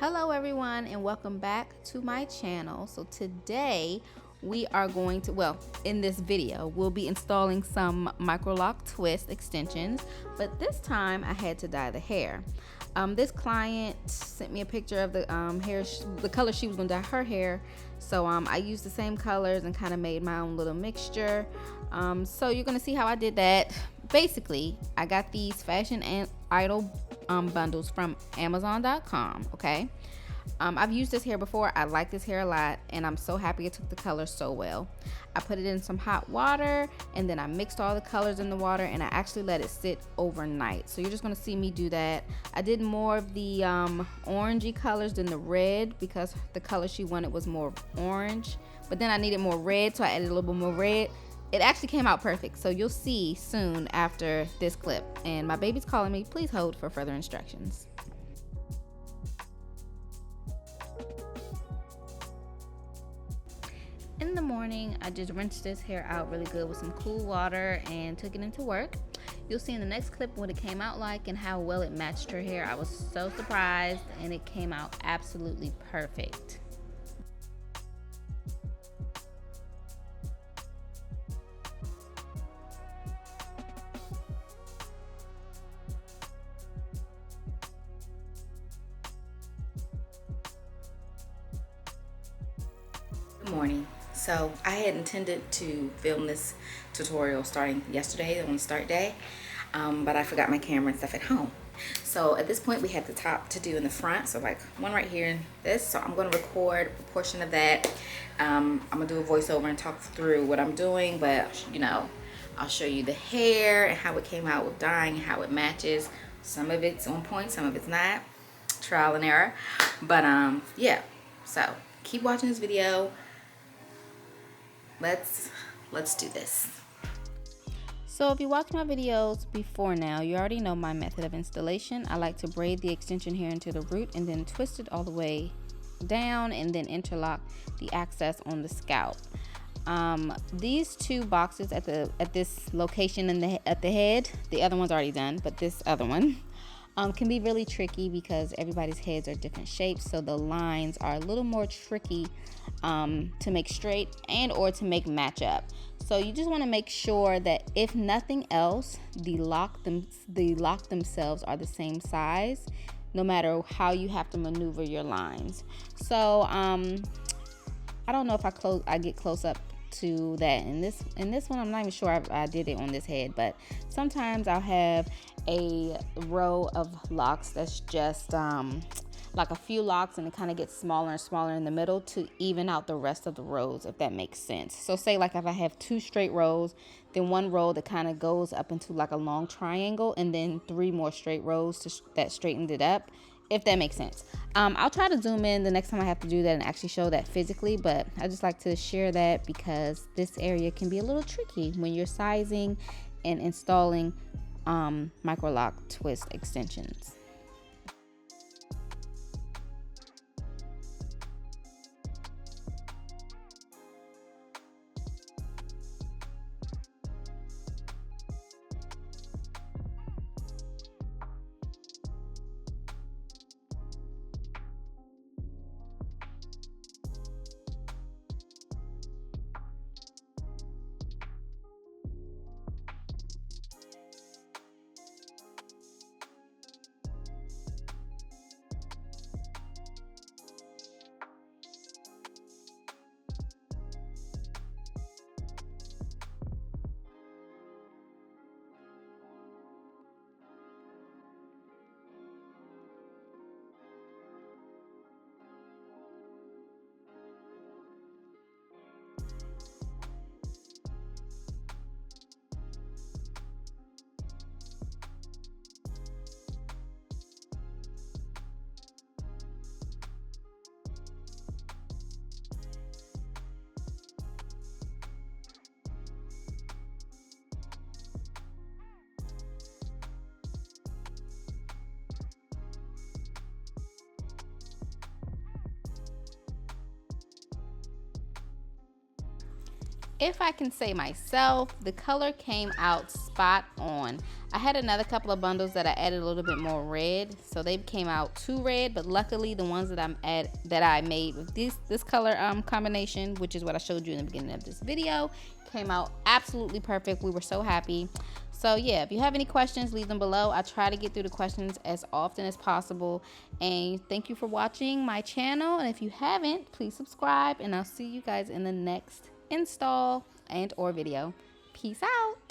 Hello everyone and welcome back to my channel. So today we are going to, well, in this video we'll be installing some micro lock twist extensions, but this time I had to dye the hair. This client sent me a picture of the hair, the color she was going to dye her hair, so I used the same colors and kind of made my own little mixture. So you're going to see how I did that. Basically, I got these Fashion and Idol bundles from Amazon.com. Okay, I've used this hair before. I like this hair a lot, and I'm so happy it took the color so well. I put it in some hot water, and then I mixed all the colors in the water, and I actually let it sit overnight. So you're just gonna see me do that. I did more of the orangey colors than the red because the color she wanted was more orange, but then I needed more red, so I added a little bit more red. It actually came out perfect, so you'll see soon after this clip. And my baby's calling me. Please hold for further instructions. In the morning, I just rinsed this hair out really good with some cool water and took it into work. You'll see in the next clip what it came out like and how well it matched her hair. I was so surprised, and it came out absolutely perfect. Good morning. So I had intended to film this tutorial starting yesterday on the start day, but I forgot my camera and stuff at home. So at this point we have the top to do in the front, so like one right here and this. So I'm going to record a portion of that. I'm going to do a voiceover and talk through what I'm doing, but you know, I'll show you the hair and how it came out with dyeing and how it matches. Some of it's on point, some of it's not. Trial and error. But yeah, so keep watching this video. Let's do this. So if you watch my videos before now, you already know my method of installation. I like to braid the extension hair into the root and then twist it all the way down and then interlock the access on the scalp. These two boxes at this location at the head, the other one's already done, but this other one can be really tricky because everybody's heads are different shapes, so the lines are a little more tricky to make straight and or to make match up. So you just want to make sure that if nothing else, the lock themselves are the same size, no matter how you have to maneuver your lines. So I don't know if I get close up to that in this one. I'm not even sure I did it on this head, but sometimes I'll have a row of locks that's just like a few locks, and it kind of gets smaller and smaller in the middle to even out the rest of the rows, if that makes sense. So say like if I have two straight rows, then one row that kind of goes up into like a long triangle, and then three more straight rows that straightened it up, if that makes sense. I'll try to zoom in the next time I have to do that and actually show that physically, but I just like to share that because this area can be a little tricky when you're sizing and installing micro lock twist extensions. If I can say myself, the color came out spot on. I had another couple of bundles that I added a little bit more red, so they came out too red. But luckily, the ones that I made with this color combination, which is what I showed you in the beginning of this video, came out absolutely perfect. We were so happy. So yeah, if you have any questions, leave them below. I try to get through the questions as often as possible. And thank you for watching my channel. And if you haven't, please subscribe. And I'll see you guys in the next install and or video. Peace out.